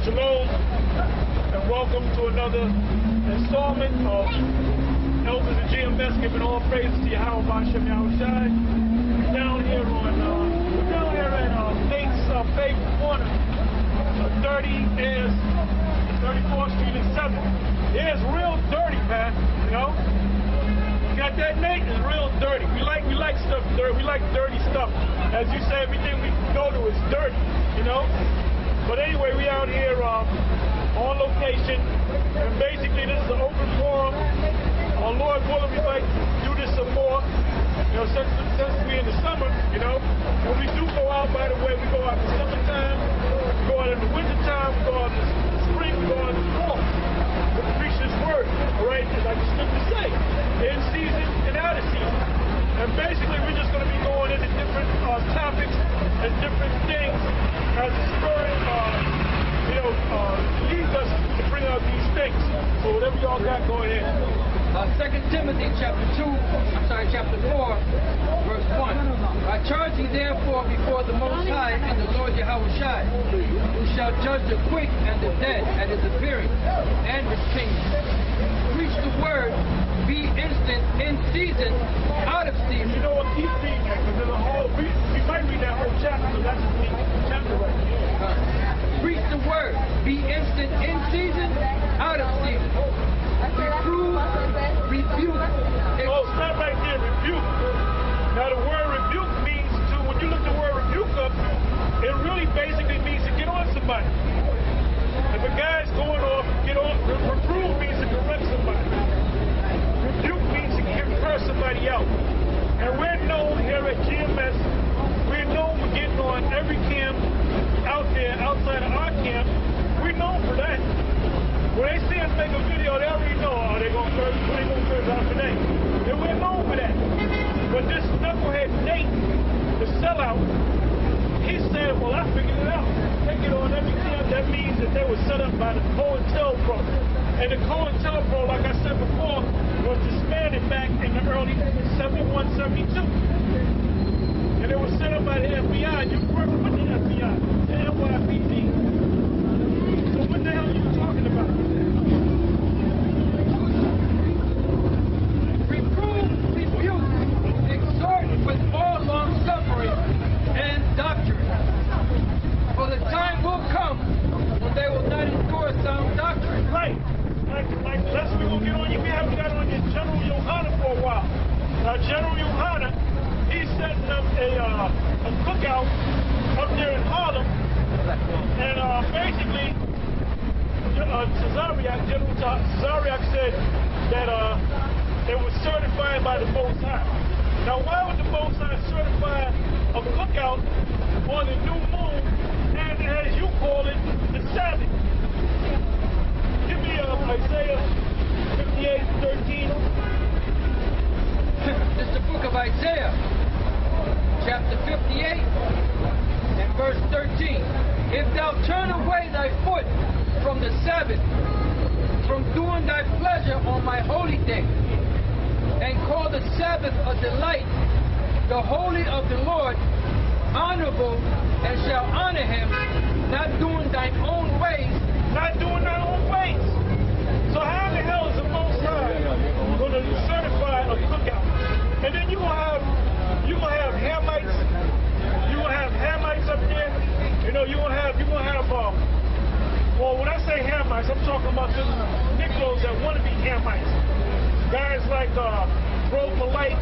Shalom, and welcome to another installment of Elders of GMS giving all praises to Yahweh Bashem Yahushai. We're down here at Nate's favorite corner, 34th Street and 7th. Yeah, it's real dirty, man. You know, you got that, Nate? It's real dirty. We like stuff dirty. We like dirty stuff. As you say, everything we go to is dirty. You know. But anyway, we out here on location, and basically this is an open forum. Our Lord willing, we'd like to do this some more. You know, since we're in the summer, you know, when we do go out, by the way, we go out in the summertime, we go out in the wintertime, we go out in the spring, we go out in the fall. We preach this word, all right? Like the scriptures say, in season and out of season. And basically, we're just going to be going into different topics and different things as the Spirit, leads us to bring out these things. So whatever y'all got, go ahead. 2 Timothy chapter 4, verse 1. I charge you therefore before the Most High and the Lord Yahushai, who shall judge the quick and the dead at his appearing and his kingdom. Preach the word, be instant, in season, out of season. You know what? Keep reading that, because we might read that whole chapter, so that's the chapter right here. Preach the word, be instant, in season, out of season. Reprove, rebuke. Oh, stop right there, rebuke. Now the word rebuke means to, when you look the word rebuke up, it really basically means to get on somebody. If a guy's going off, get on. Reprove means to correct somebody. Rebuke means to curse somebody out. And we're known here at GMS, we're known for getting on every camp out there, outside of our camp. We're known for that. When they see us make a video, they already know, they're going to curse, they're going to curse out today. And we're known for that. But this knucklehead Nate, the sellout, he said, well, I figured it out. They get on every camp. That means that they were set up by the COINTELPRO. And the COINTELPRO, like I said before, was disbanded back in the early 71, 72. And it was set up by the FBI. You work with the FBI, the NYPD. So what the hell are you talking about? Reprove, rebuke, exhort with all long suffering and doctrine. For the time will come when they will not endure sound doctrine. Right. Like that's what we're going to get on you. We haven't got on your General Yohana for a while. Now, General Yohana, he's setting up a cookout up there in Harlem. And basically, General Cesariak said that it was certified by the Most High. Now, why would the Most High certify a cookout on the new moon and, as you call it, the Sabbath? Give me Isaiah 58:13. This is the book of Isaiah, chapter 58 and verse 13. If thou turn away thy foot from the Sabbath, from doing thy pleasure on my holy day, and call the Sabbath a delight, the holy of the Lord honorable, and shall honor him, not doing thine own ways. Not doing their own ways. So how in the hell is the Most High going to certify a cookout? And then you're gonna have Hamites. You're gonna have Hamites up there. You know, you're gonna have well, when I say Hamites, I'm talking about the Negroes that want to be Hamites. Guys like Bro Polite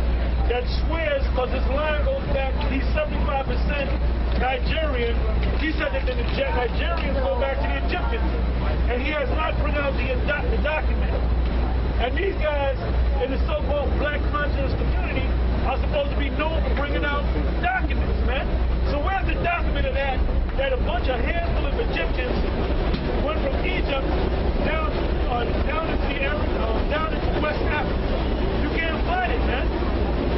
that swears, because his line goes back, he's 75% Nigerian. He said that the Nigerians go back to the Egyptians. And he has not brought out the document. And these guys in the so-called black conscious community are supposed to be known for bringing out documents, man. So where's the document of that a bunch of handful of Egyptians went from Egypt down into West Africa? You can't find it, man.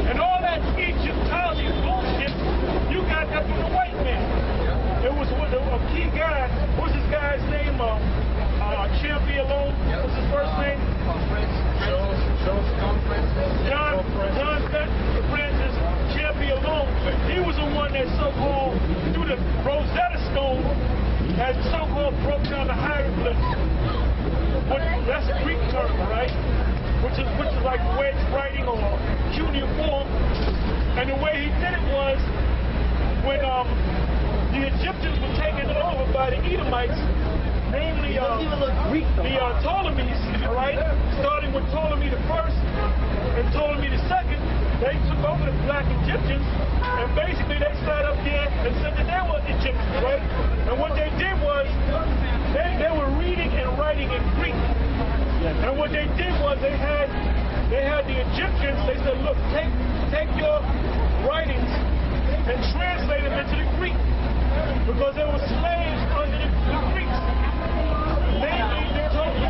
And all that Egyptology bullshit, you got that from the white man. It was a key guy. What's his guy's name? Champion Alone. What's his first name? John Francis Champion Alone. He was the one that so-called threw the Rosetta Stone had so-called broke down the hieroglyphs. That's a Greek term, right? Which is like wedge writing or cuneiform. And the way he did it was when the Egyptians were taken over by the Edomites, namely the Ptolemies, all right? Starting with Ptolemy the first and Ptolemy the second, they took over the black Egyptians, and basically they sat up there and said that they were Egyptians, right? And what they did was they were reading and writing in Greek. And what they did was they had the Egyptians, they said, look, take your writings and translate them into the Greek, because they were slaves under the Greeks. Namely, they told me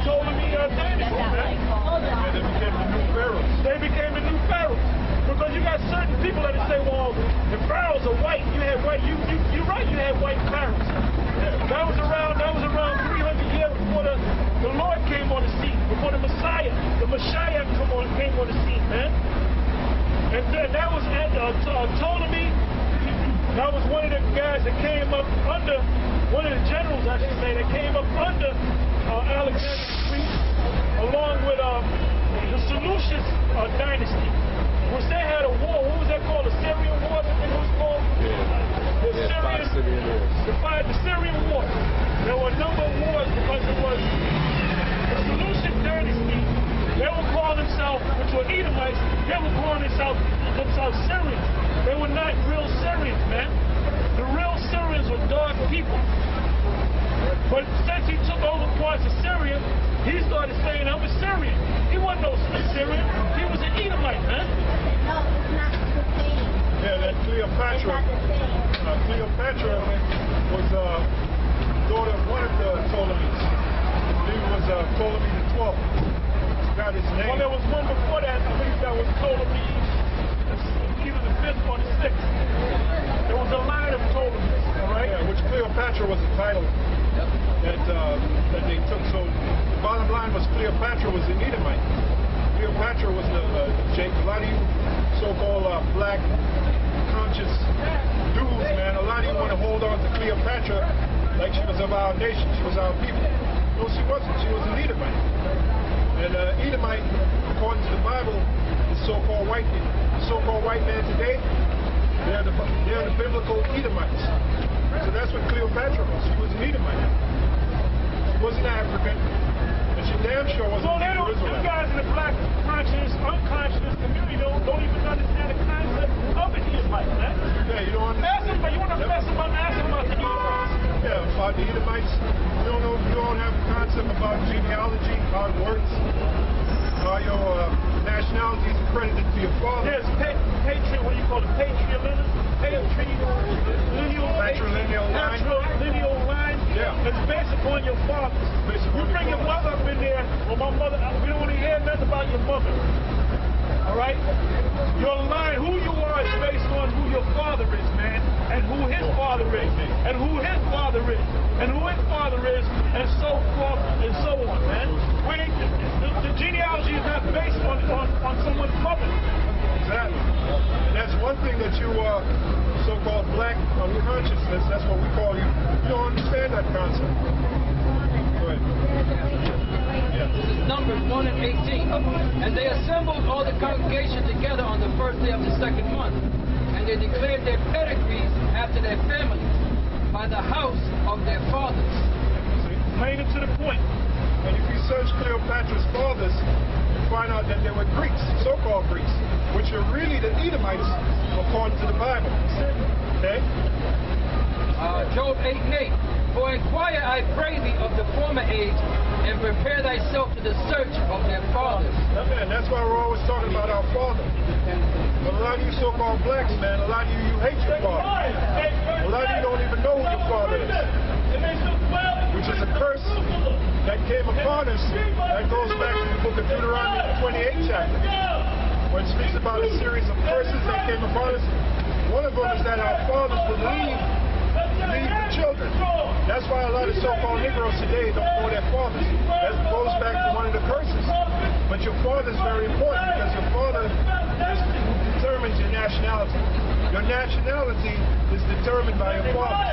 dynasty, man. And they became the new pharaohs. They became the new pharaohs. Because you got certain people that say, well, the pharaohs are white. You had white. You're right. You had white pharaohs. That was around 300 years before the Lord came on the scene, before the Messiah came on the scene, man. And then that was Ptolemy. That was one of the guys that came up under, one of the generals, I should say, that came up under Alexander the Great, along with the Seleucid dynasty, which they had a war. What was that called? The Syrian War, I think it was called? The Syrian War. There were a number of wars because it was the Seleucid dynasty. They would call themselves, which were Edomites, they would call themselves Syrians. They were not real Syrians, man. The real Syrians were dark people. But since he took over parts of Syria, he started saying, I'm a Syrian. He wasn't no Syrian. He was an Edomite, man. No, it's not the same. Yeah, that Cleopatra. It's not the same. Cleopatra was daughter of one of the Ptolemies. He was Ptolemy the 12th. Got his name. Well, there was one before that. I believe that was Ptolemy, either the 5th or the 6th. There was a line of Ptolemies, all right? Yeah, which Cleopatra was a title that they took. So the bottom line was Cleopatra was an Edomite. Cleopatra was a lot of you so-called black conscious dudes, man. A lot of you want to hold on to Cleopatra like she was of our nation, she was our people. No, she wasn't. She was an Edomite. And Edomite, according to the Bible, is so-called white people. The so-called white man today, they're the biblical Edomites. So that's what Cleopatra was. She was an Edomite. She wasn't African. And she damn sure wasn't an Israelite. You guys in the black conscious, unconscious community don't even understand the concept of an Edomite, man. Yeah, you don't understand. You want to mess them up, ask them about the Edomites. Yeah, about the Edomites. You don't have a concept about genealogy, how it works, how your nationality is accredited to your father. There's what do you call it? Patrilineal line. Yeah. It's based upon your fathers. You bring your mother up in there, or my mother, we don't want to hear nothing about your mother. All right? Your line, who you are, is based on who your father is, man, and who his father is, and who his father is, and who his father is, and so forth and so on, man. The genealogy is not based on someone's mother. Exactly. And that's one thing that you so-called black unconsciousness, that's what we call you. You don't understand that concept. Go ahead. Yeah. This is Numbers 1 and 18. And they assembled all the congregation together on the first day of the second month, and they declared their pedigrees after their families by the house of their fathers. Plain and to the point. And if you search Cleopatra's fathers, you find out that they were Greeks, so-called Greeks, which are really the Edomites according to the Bible. Okay? Job 8 and 8. For inquire, I pray thee, of the former age, and prepare thyself to the search of their fathers. And that's why we're always talking about our father. But a lot of you so-called blacks, man, a lot of you hate your father. A lot of you don't even know who your father is. Which is a curse that came upon us. That goes back to the book of Deuteronomy, 28th chapter, where it speaks about a series of curses that came upon us. One of them is that our fathers would leave the children. That's why a lot of so-called Negroes today don't know their fathers. That goes back to one of the curses. But your father is very important, because your father is who determines your nationality. Your nationality is determined by your father.